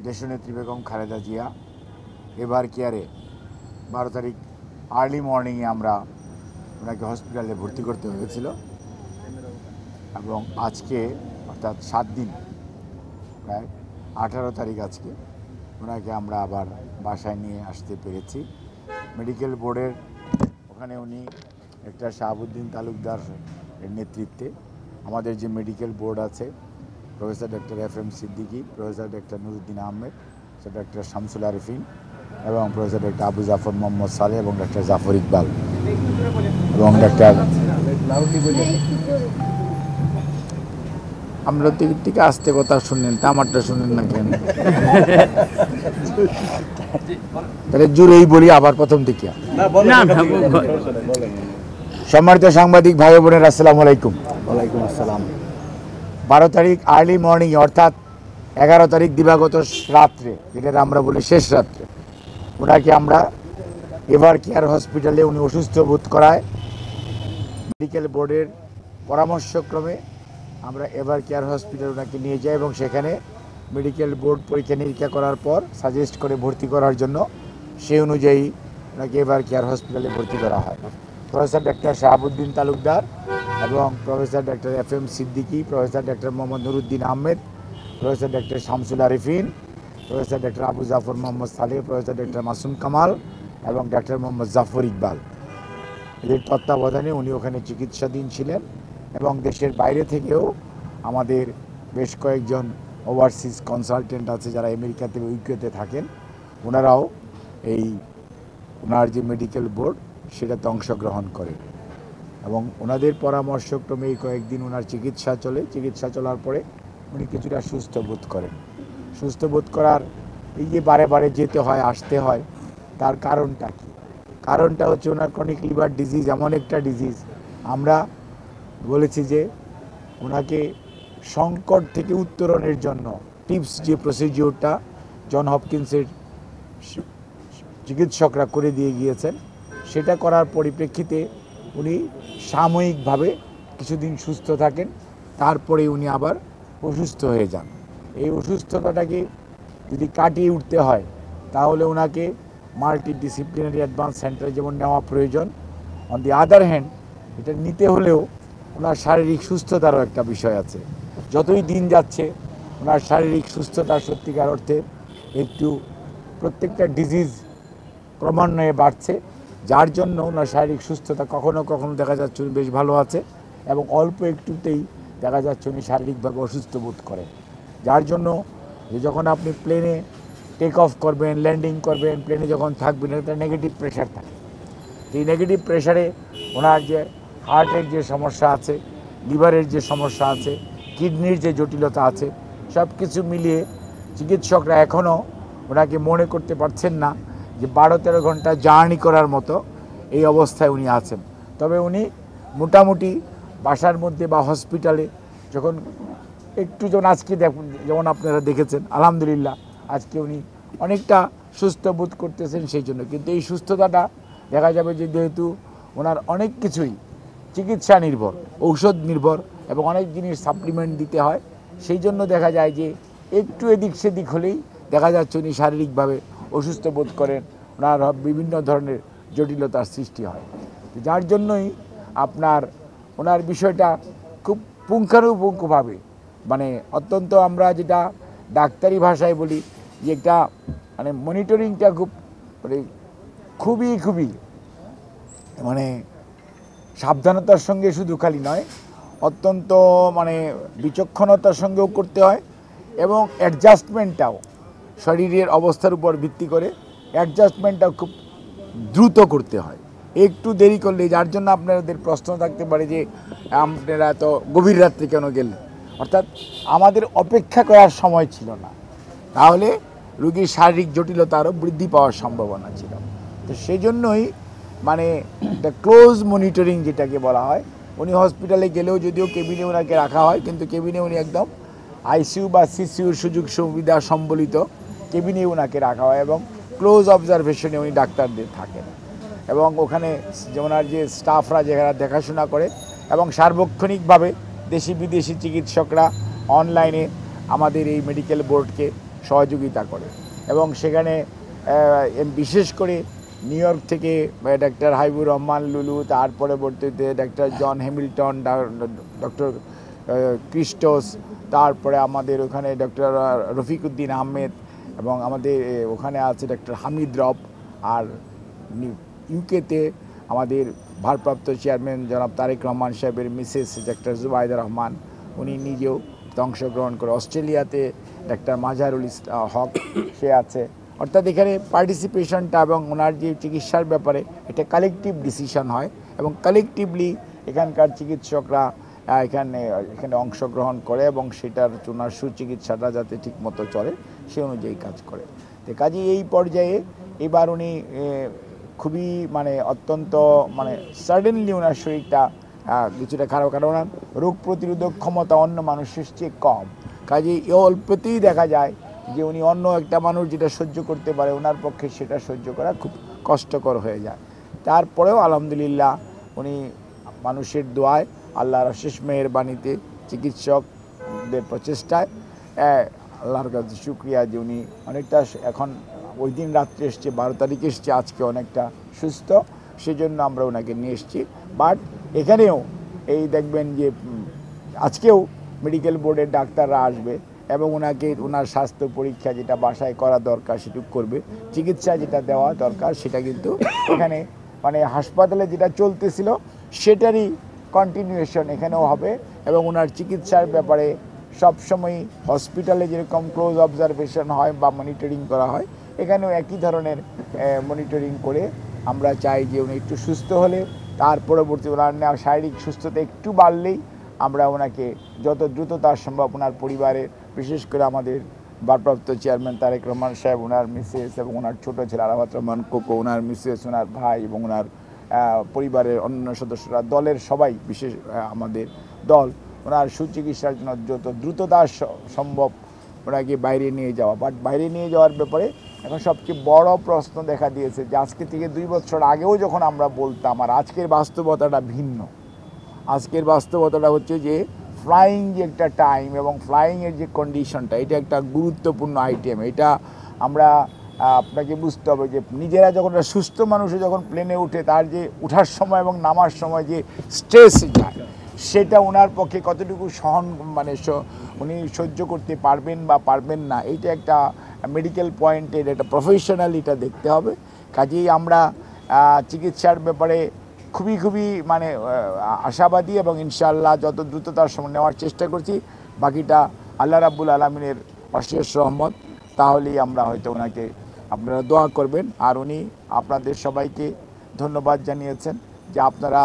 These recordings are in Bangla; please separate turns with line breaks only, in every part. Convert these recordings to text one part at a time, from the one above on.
দেশনেত্রী বেগম খালেদা জিয়া এভার কেয়ারে 12 তারিখ আর্লি মর্নিংয়ে আমরা ওনাকে হসপিটালে ভর্তি করতে হয়েছিল এবং আজকে অর্থাৎ 7 দিন প্রায় 18 তারিখ আজকে ওনাকে আমরা আবার বাসায় নিয়ে আসতে পেরেছি। মেডিকেল বোর্ডের ওখানে উনি একটা শাহাবুদ্দিন তালুকদার এর নেতৃত্বে আমাদের যে মেডিকেল বোর্ড আছে, professor doctor FM Siddiqui, professor doctor Nuruddin Ahmed, doctor Shamsul Arifin এবং প্রফেসর ডক্টর আবু জাফর মোহাম্মদ সালেহ এবং ডক্টর জাফর ইকবাল এবং ডক্টর আমরা থেকে আসতে কথা শুনলেন তা আমারটা শুনলেন না কেন? তাহলে জুড়েই বলি আবার প্রথম থেকে। সম্মানিত সাংবাদিক ভাই বোনের আসসালামু আলাইকুম।
ওয়ালাইকুম আসসালাম।
12 তারিখ আর্লি মর্নিং অর্থাৎ 11 তারিখ দিবাগত রাত্রে, যেটা আমরা বলি শেষ রাত্রে, ওনাকে আমরা এভার কেয়ার হসপিটালে উনি অসুস্থ বোধ করায় মেডিকেল বোর্ডের পরামর্শক্রমে আমরা এভার কেয়ার হসপিটাল ওনাকে নিয়ে যাই এবং সেখানে মেডিকেল বোর্ড পরীক্ষা নিরীক্ষা করার পর সাজেস্ট করে ভর্তি করার জন্য সেই অনুযায়ী ওনাকে এভার কেয়ার হসপিটালে ভর্তি করা হয়। প্রফেসর ডক্টর শাহাবুদ্দিন তালুকদার এবং professor doctor FM Siddiqui, professor doctor Mohammad Nuruddin Ahmed, professor doctor Shamsul Arefin, professor doctor Abu Jafar Mohammad Saleh, professor doctor Masum Kamal এবং ডক্টর মোহাম্মদ জাফর ইকবাল, এদের তত্ত্বাবধানে উনি ওখানে চিকিৎসাধীন ছিলেন এবং দেশের বাইরে থেকেও আমাদের বেশ কয়েকজন ওভারসিজ কনসালটেন্ট আছে যারা আমেরিকাতে ইউকেতে থাকেন, ওনারাও এই ওনার যে মেডিকেল বোর্ড সেটাতে অংশগ্রহণ করেন এবং ওনাদের পরামর্শক্রমে এই কয়েকদিন ওনার চিকিৎসা চলার পরে উনি কিছুটা সুস্থ বোধ করেন। সুস্থ বোধ করার এই যে বারে বারে যেতে হয় আসতে হয়, তার কারণটা কি? কারণটা হচ্ছে ওনার ক্রনিক লিভার ডিজিজ, এমন একটা ডিজিজ আমরা বলেছি যে ওনাকে সংকট থেকে উত্তরণের জন্য টিপস যে প্রসিডিওরটা জন হপকিন্সের চিকিৎসকরা করে দিয়ে গিয়েছেন, সেটা করার পরিপ্রেক্ষিতে উনি সাময়িকভাবে কিছুদিন সুস্থ থাকেন, তারপরে উনি আবার অসুস্থ হয়ে যান। এই অসুস্থতাটাকে যদি কাটিয়ে উঠতে হয় তাহলে ওনাকে মাল্টিডিসিপ্লিনারি অ্যাডভান্স সেন্টারে যেমন নেওয়া প্রয়োজন, অন দি আদার হ্যান্ড এটা নিতে হলেও ওনার শারীরিক সুস্থতারও একটা বিষয় আছে। যতই দিন যাচ্ছে ওনার শারীরিক সুস্থতা সত্যিকার অর্থে একটু প্রত্যেকটা ডিজিজ ক্রমান্বয়ে বাড়ছে, যার জন্য ওনার শারীরিক সুস্থতা কখনো কখনো দেখা যাচ্ছে উনি বেশ ভালো আছে এবং অল্প একটুতেই দেখা যাচ্ছে উনি শারীরিকভাবে অসুস্থ বোধ করেন। যার জন্য যে যখন আপনি প্লেনে টেক অফ করবেন, ল্যান্ডিং করবেন, প্লেনে যখন থাকবেন, একটা নেগেটিভ প্রেশার থাকে। এই নেগেটিভ প্রেশারে ওনার যে হার্টের যে সমস্যা আছে, লিভারের যে সমস্যা আছে, কিডনির যে জটিলতা আছে, সব কিছু মিলিয়ে চিকিৎসকরা এখনও ওনাকে মনে করতে পারছেন না যে 12-13 ঘন্টা জার্নি করার মতো এই অবস্থায় উনি আছেন। তবে উনি মোটামুটি বাসার মধ্যে বা হসপিটালে যখন যখন আজকে যেমন আপনারা দেখেছেন, আলহামদুলিল্লাহ আজকে উনি অনেকটা সুস্থ বোধ করতেছেন সেই জন্য। কিন্তু এই সুস্থতাটা দেখা যাবে যে যেহেতু ওনার অনেক কিছুই চিকিৎসা নির্ভর, ঔষধ নির্ভর এবং অনেক জিনিস সাপ্লিমেন্ট দিতে হয়, সেই জন্য দেখা যায় যে একটু এদিক সেদিক হলেই দেখা যাচ্ছে উনি শারীরিকভাবে অসুস্থ বোধ করেন, ওনার বিভিন্ন ধরনের জটিলতার সৃষ্টি হয়। যার জন্যই ওনার বিষয়টা খুব পুঙ্খানুপুঙ্খভাবে মানে অত্যন্ত আমরা যেটা ডাক্তারি ভাষায় বলি যে একটা মানে মনিটরিংটা খুবই মানে সাবধানতার সঙ্গে শুধু খালি নয়, অত্যন্ত মানে বিচক্ষণতার সঙ্গেও করতে হয় এবং অ্যাডজাস্টমেন্টটাও শরীরের অবস্থার উপর ভিত্তি করে অ্যাডজাস্টমেন্টটাও খুব দ্রুত করতে হয়। একটু দেরি করলে, যার জন্য আপনাদের প্রশ্ন থাকতে পারে যে আপনারা এত গভীর রাত্রে কেন গেলেন, অর্থাৎ আমাদের অপেক্ষা করার সময় ছিল না, তাহলে রোগীর শারীরিক জটিলতা আরও বৃদ্ধি পাওয়ার সম্ভাবনা ছিল। তো সেই জন্যই মানে একটা ক্লোজ মনিটরিং যেটাকে বলা হয়, উনি হসপিটালে গেলেও যদিও কেবিনে ওনাকে রাখা হয়, কিন্তু কেবিনে উনি একদম ICU বা CCUর সুযোগ সুবিধা সম্বলিত কেবিনে ওনাকে রাখা হয় এবং ক্লোজ অবজারভেশনে উনি ডাক্তারদের থাকেন এবং ওখানে ওনার যে স্টাফরা যারা দেখাশোনা করে এবং সার্বক্ষণিকভাবে দেশি বিদেশি চিকিৎসকরা অনলাইনে আমাদের এই মেডিকেল বোর্ডকে সহযোগিতা করে। এবং সেখানে বিশেষ করে নিউ ইয়র্ক থেকে ডাক্তার হাবিবুর রহমান লুলু, তার পরবর্তীতে ডাক্তার জন হ্যামিল্টন, ডক্টর ক্রিস্টোস, তারপরে আমাদের ওখানে ডক্টর রফিকুদ্দিন আহমেদ, এবং আমাদের ওখানে আছে ডক্টর হামিদ রব, আর ইউকেতে আমাদের ভারপ্রাপ্ত চেয়ারম্যান জনাব তারেক রহমান সাহেবের মিসেস ডক্টর জুবাইদা রহমান, উনি নিজেও অংশগ্রহণ করে। অস্ট্রেলিয়াতে ডাক্তার মাজহারুল হক সে আছে। অর্থাৎ এখানে পার্টিসিপেশনটা এবং ওনার যে চিকিৎসার ব্যাপারে এটা কালেকটিভ ডিসিশন হয়, এবং কালেকটিভলি এখানকার চিকিৎসকরা এখানে অংশগ্রহণ করে, এবং সেটার ওনার সুচিকিৎসাটা যাতে ঠিকমতো চলে সে অনুযায়ী কাজ করে। তো কাজেই এই পর্যায়ে এবার উনি খুবই অত্যন্ত সাডেনলি ওনার শরীরটা কিছুটা খারাপ, কারণ ওনার রোগ প্রতিরোধক ক্ষমতা অন্য মানুষের চেয়ে কম। কাজেই অল্পতেই দেখা যায় যে উনি অন্য একটা মানুষ যেটা সহ্য করতে পারে ওনার পক্ষে সেটা সহ্য করা খুব কষ্টকর হয়ে যায়। তারপরেও আলহামদুলিল্লাহ উনি মানুষের দোয়ায়, আল্লাহর অশেষ মেহেরবানিতে, চিকিৎসকদের প্রচেষ্টায় আল্লাহর কাছে শুকরিয়া যে উনি অনেকটা এখন ওই দিন রাত্রে এসছে, 12 তারিখে এসছে, আজকে অনেকটা সুস্থ, সেজন্য আমরা ওনাকে নিয়ে এসেছি। বাট এখানেও এই দেখবেন যে আজকেও মেডিকেল বোর্ডের ডাক্তাররা আসবে এবং ওনার স্বাস্থ্য পরীক্ষা যেটা বাসায় করা দরকার সেটুকু করবে, চিকিৎসা যেটা দেওয়া দরকার সেটা কিন্তু এখানে হাসপাতালে যেটা চলতেছিল সেটারই কন্টিনিউয়েশন এখানেও হবে। এবং ওনার চিকিৎসার ব্যাপারে সবসময় হসপিটালে যেরকম ক্লোজ অবজারভেশন হয় বা মনিটরিং করা হয়, এখানেও একই ধরনের মনিটরিং করে আমরা চাই যে উনি একটু সুস্থ হলে, তার পরবর্তী ওনার শারীরিক সুস্থতা একটু বাড়লেই আমরা ওনাকে যত দ্রুততার সম্ভব ওনার পরিবারের, বিশেষ করে আমাদের ভারপ্রাপ্ত চেয়ারম্যান তারেক রহমান সাহেব, ওনার মিসেস এবং ওনার ছোটো ছেলে আরাফাত রহমান কোকো, ওনার মিসেস, ওনার ভাই এবং ওনার পরিবারের অন্য সদস্যরা, দলের সবাই, বিশেষ আমাদের দল ওনার সুচিকিৎসার জন্য যত দ্রুততার সম্ভব ওনাকে বাইরে নিয়ে যাওয়া। বাট বাইরে নিয়ে যাওয়ার ব্যাপারে এখন সবচেয়ে বড় প্রশ্ন দেখা দিয়েছে যে আজকে থেকে 2 বছর আগেও যখন আমরা বলতাম, আর আজকের বাস্তবতাটা ভিন্ন। আজকের বাস্তবতাটা হচ্ছে যে ফ্লাইং যে একটা টাইম এবং ফ্লাইংয়ের যে কন্ডিশনটা, এটা একটা গুরুত্বপূর্ণ আইটেম। এটা আমরা আপনাকে বুঝতে হবে যে নিজেরা যখন সুস্থ মানুষে যখন প্লেনে উঠে তার যে ওঠার সময় এবং নামার সময় যে স্ট্রেস যায়, সেটা ওনার পক্ষে কতটুকু উনি সহ্য করতে পারবেন বা পারবেন না, এইটা একটা মেডিকেল পয়েন্টের একটা প্রফেশনাল এটা দেখতে হবে। কাজেই আমরা চিকিৎসার ব্যাপারে খুবই আশাবাদী এবং ইনশাআল্লাহ যত দ্রুততার সময় নেওয়ার চেষ্টা করছি। বাকিটা আল্লাহ রাব্বুল আলামিনের অশেষ রহমত, তাহলেই আমরা হয়তো ওনাকে, আপনারা দোয়া করবেন। আর উনি আপনাদের সবাইকে ধন্যবাদ জানিয়েছেন যে আপনারা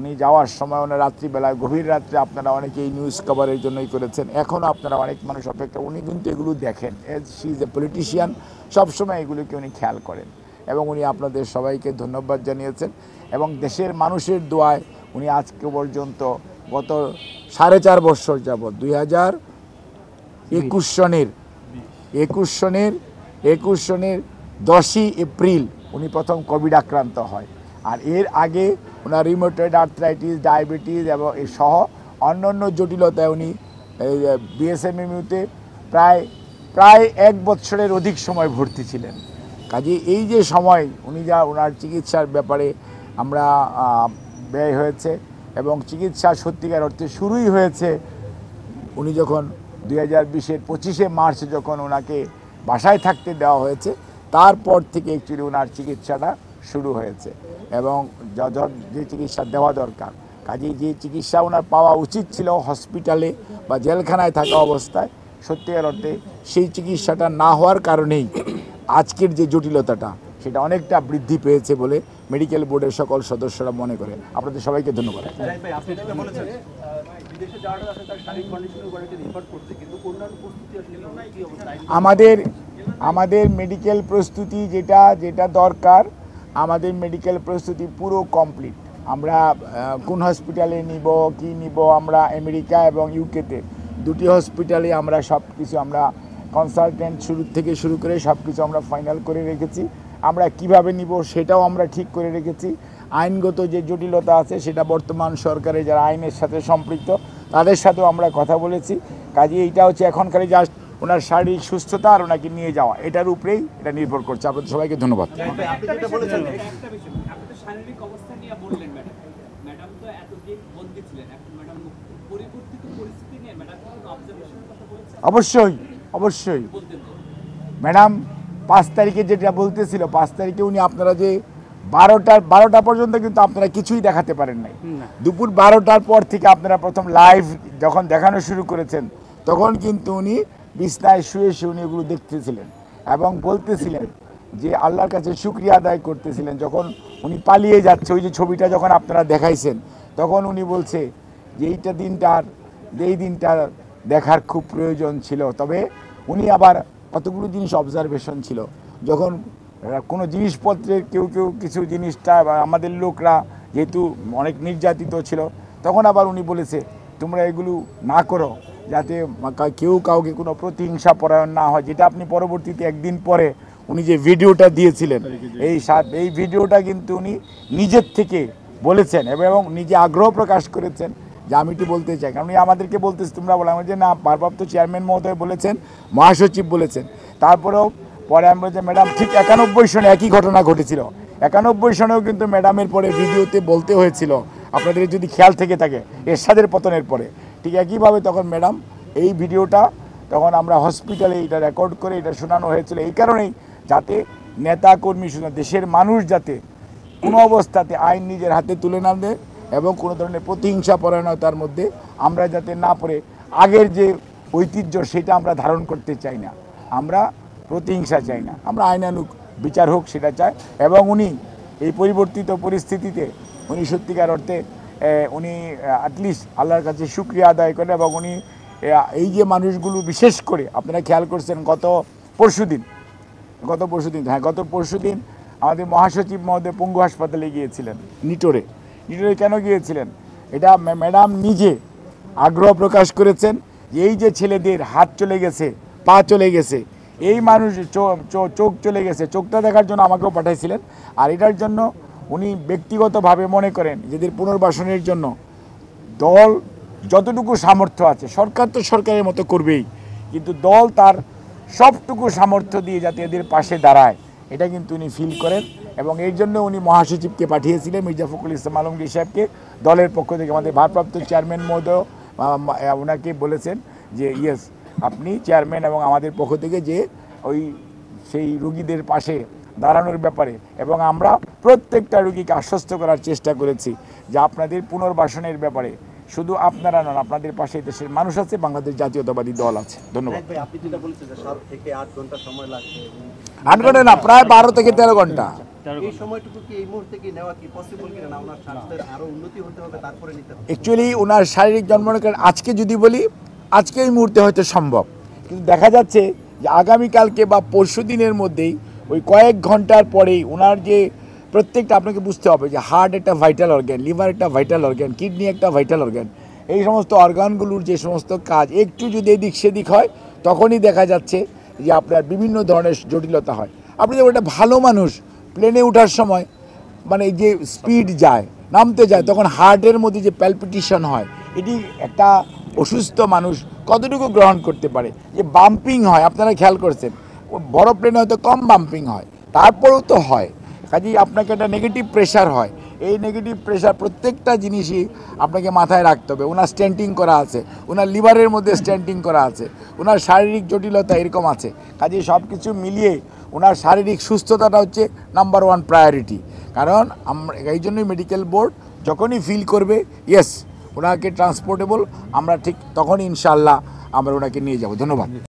উনি যাওয়ার সময় ওনার রাত্রিবেলায় গভীর রাত্রে আপনারা অনেকে এই নিউজ কভারের জন্যই করেছেন। এখনও আপনারা অনেক মানুষ অপেক্ষা, উনি কিন্তু এগুলো দেখেন, as she is a politician, সবসময় এগুলোকে উনি খেয়াল করেন এবং উনি আপনাদের সবাইকে ধন্যবাদ জানিয়েছেন। এবং দেশের মানুষের দোয়ায় উনি আজকে পর্যন্ত গত 4.5 বছর যাবৎ 2021 সনের 10ই এপ্রিল উনি প্রথম কোভিড আক্রান্ত হয়। আর এর আগে ওনার রিউমেটয়েড আর্থ্রাইটিস, ডায়াবেটিস এবং সহ অন্যান্য জটিলতায় উনি বিএসএমএমইউতে প্রায় 1 বছরের অধিক সময় ভর্তি ছিলেন। কাজে এই যে সময় উনি ওনার চিকিৎসার ব্যাপারে আমরা ব্যয় হয়েছে এবং চিকিৎসা সত্যিকার অর্থে শুরুই হয়েছে উনি যখন 2020-এর 25শে মার্চ যখন ওনাকে বাসায় থাকতে দেওয়া হয়েছে, তারপর থেকে অ্যাকচুয়ালি ওনার চিকিৎসাটা শুরু হয়েছে এবং যে চিকিৎসা দেওয়া দরকার, কাজেই যে চিকিৎসা ওনার পাওয়া উচিত ছিল হসপিটালে বা জেলখানায় থাকা অবস্থায়, সত্যিকার অর্থে সেই চিকিৎসাটা না হওয়ার কারণেই আজকের যে জটিলতাটা সেটা অনেকটা বৃদ্ধি পেয়েছে বলে মেডিকেল বোর্ডের সকল সদস্যরা মনে করেন। আপনাদের সবাইকে ধন্যবাদ। আমাদের মেডিকেল প্রস্তুতি যেটা দরকার, আমাদের মেডিকেল প্রস্তুতি পুরো কমপ্লিট। আমরা কোন হসপিটালে নিব কি নিব, আমরা আমেরিকা এবং ইউকেতে 2টি হসপিটালে আমরা সব কিছু, আমরা কনসালটেন্ট থেকে শুরু করে সব কিছু আমরা ফাইনাল করে রেখেছি। আমরা কিভাবে নিব সেটাও আমরা ঠিক করে রেখেছি। আইনগত যে জটিলতা আছে সেটা বর্তমান সরকারের যারা আইনের সাথে সম্পৃক্ত তাদের সাথেও আমরা কথা বলেছি। কাজে এইটা হচ্ছে এখনকার জাস্ট ওনার শারীরিক সুস্থতা আর ওনাকে নিয়ে যাওয়া এটার উপরেই এটা নির্ভর করছে। আপনাদের সবাইকে ধন্যবাদ। অবশ্যই অবশ্যই ম্যাডাম 5 তারিখে যেটা বলতেছিল, 5 তারিখে উনি আপনারা যে 12টা পর্যন্ত কিন্তু আপনারা কিছুই দেখাতে পারেন নাই। দুপুর 12টার পর থেকে আপনারা প্রথম লাইভ যখন দেখানো শুরু করেছেন তখন কিন্তু উনি বিছনায় শুয়ে শুয়ে উনি এগুলো দেখতেছিলেন এবং বলতেছিলেন যে আল্লাহর কাছে শুকরিয়া আদায় করতেছিলেন। যখন উনি পালিয়ে যাচ্ছে, ওই যে ছবিটা যখন আপনারা দেখাইছেন তখন উনি বলছে যে এই দিনটা দেখার খুব প্রয়োজন ছিল। তবে উনি আবার কতগুলো জিনিস অবজারভেশন ছিল, যখন কোনো জিনিসপত্রের কেউ কিছু জিনিসটা আমাদের লোকরা যেহেতু অনেক নির্যাতিত ছিল, তখন আবার উনি বলেছে তোমরা এগুলো না করো যাতে কেউ কাউকে কোনো প্রতিহিংসা পরায়ণ না হয়, যেটা আপনি পরবর্তীতে একদিন পরে উনি যে ভিডিওটা দিয়েছিলেন এই ভিডিওটা কিন্তু উনি নিজের থেকে বলেছেন এবং নিজে আগ্রহ প্রকাশ করেছেন যে আমি একটু বলতে চাই। কারণ উনি আমাদেরকে বলতেছে তোমরা বলো, আমি যে না ভারপ্রাপ্ত চেয়ারম্যান মহোদয় বলেছেন, মহাসচিব বলেছেন, তারপরেও পরে আমি বলছি ম্যাডাম ঠিক 91 সনে একই ঘটনা ঘটেছিল। 91 সনেও কিন্তু ম্যাডামের পরে ভিডিওতে বলতে হয়েছিল, আপনাদের যদি খেয়াল থেকে থাকে এরশাদের পতনের পরে ঠিক একইভাবে তখন ম্যাডাম এই ভিডিওটা তখন আমরা হসপিটালে এটা রেকর্ড করে এটা শোনানো হয়েছিল এই কারণেই যাতে নেতা কর্মী শুনে দেশের মানুষ যাতে কোনো অবস্থাতে আইন নিজের হাতে তুলে না দেয় এবং কোনো ধরনের প্রতিহিংসা পরায়ণতার মধ্যে আমরা যাতে না পড়ে আগের যে ঐতিহ্য সেটা আমরা ধারণ করতে চাই না, আমরা প্রতিহিংসা চাই না, আমরা আইনানুগ বিচার হোক সেটা চাই। এবং উনি এই পরিবর্তিত পরিস্থিতিতে উনি সত্যিকার অর্থে উনি অ্যাটলিস্ট আল্লাহর কাছে শুকরিয়া আদায় করেন এবং উনি এই যে মানুষগুলো বিশেষ করে আপনারা খেয়াল করছেন গত পরশুদিন আমাদের মহাসচিব মহোদয় পঙ্গু হাসপাতালে গিয়েছিলেন, নিটোরে কেন গিয়েছিলেন? এটা ম্যাডাম নিজে আগ্রহ প্রকাশ করেছেন যে এই যে ছেলেদের হাত চলে গেছে, পা চলে গেছে, এই মানুষ চোখ চলে গেছে, চোখটা দেখার জন্য আমাকেও পাঠাইছিলেন। আর এটার জন্য উনি ব্যক্তিগতভাবে মনে করেন এদের পুনর্বাসনের জন্য দল যতটুকু সামর্থ্য আছে, সরকার তো সরকারের মতো করবেই, কিন্তু দল তার সবটুকু সামর্থ্য দিয়ে যাতে এদের পাশে দাঁড়ায় এটা কিন্তু উনি ফিল করেন এবং এই জন্য উনি মহাসচিবকে পাঠিয়েছিলেন মির্জা ফখরুল ইসলাম আলমগীর সাহেবকে দলের পক্ষ থেকে। আমাদের ভারপ্রাপ্ত চেয়ারম্যান মহোদয় ওনাকে বলেছেন যে ইয়েস আপনি চেয়ারম্যান এবং আমাদের পক্ষ থেকে যে সেই রুগীদের পাশে দাঁড়ানোর ব্যাপারে, এবং আমরা প্রত্যেকটা রুগীকে আশ্বস্ত করার চেষ্টা করেছি যে আপনাদের পুনর্বাসনের ব্যাপারে শুধু আপনারা নন, আপনাদের পাশে দেশের মানুষ আছে, বাংলাদেশ জাতীয়তাবাদী দল আছে। ধন্যবাদ।
আপনি যেটা বলেছেন যে 7 থেকে 8 ঘন্টা সময় লাগবে,
8 ঘন্টা না, প্রায় 12 থেকে 13 ঘন্টা।
এই সময়টুকু কি এই মুহূর্তে কি নেওয়া কি পসিবল কিনা, না ওনার স্বাস্থ্যের আরো উন্নতি হতে হবে তারপরে নিতে হবে?
অ্যাকচুয়ালি ওনার শারীরিক জন্মনিকার আজকে যদি বলি আজকে এই মুহূর্তে হয়তো সম্ভব, কিন্তু দেখা যাচ্ছে যে আগামীকালকে বা পরশু দিনের মধ্যেই ওই কয়েক ঘন্টার পরেই ওনার যে প্রত্যেকটা আপনাকে বুঝতে হবে যে হার্ট একটা ভাইটাল অর্গ্যান, লিভার একটা ভাইটাল অর্গ্যান, কিডনি একটা ভাইটাল অর্গ্যান, এই সমস্ত অর্গানগুলোর যে সমস্ত কাজ একটু যদি এদিক সেদিক হয় তখনই দেখা যাচ্ছে যে আপনার বিভিন্ন ধরনের জটিলতা হয়। আপনি যখন একটা ভালো মানুষ প্লেনে ওঠার সময় মানে যে স্পিড যায় নামতে যায় তখন হার্টের মধ্যে যে প্যালপিটেশন হয়, এটি একটা অসুস্থ মানুষ কতটুকু গ্রহণ করতে পারে। যে বাম্পিং হয় আপনারা খেয়াল করছেন, বড় প্লেনে হয়তো কম বাম্পিং হয়, তারপরেও তো হয়, কাজেই আপনাকে একটা নেগেটিভ প্রেশার হয়। এই নেগেটিভ প্রেশার প্রত্যেকটা জিনিসই আপনাকে মাথায় রাখতে হবে। ওনার স্ট্যান্টিং করা আছে, ওনার লিভারের মধ্যে স্ট্যান্টিং করা আছে, ওনার শারীরিক জটিলতা এরকম আছে, কাজেই সব কিছু মিলিয়ে ওনার শারীরিক সুস্থতাটা হচ্ছে নাম্বার 1 প্রায়োরিটি। কারণ আমরা এই জন্যই মেডিকেল বোর্ড যখনই ফিল করবে ইয়েস ওনাকে ট্রান্সপোর্টেবল, আমরা ঠিক তখনই ইনশাআল্লাহ আমরা ওনাকে নিয়ে যাব। ধন্যবাদ।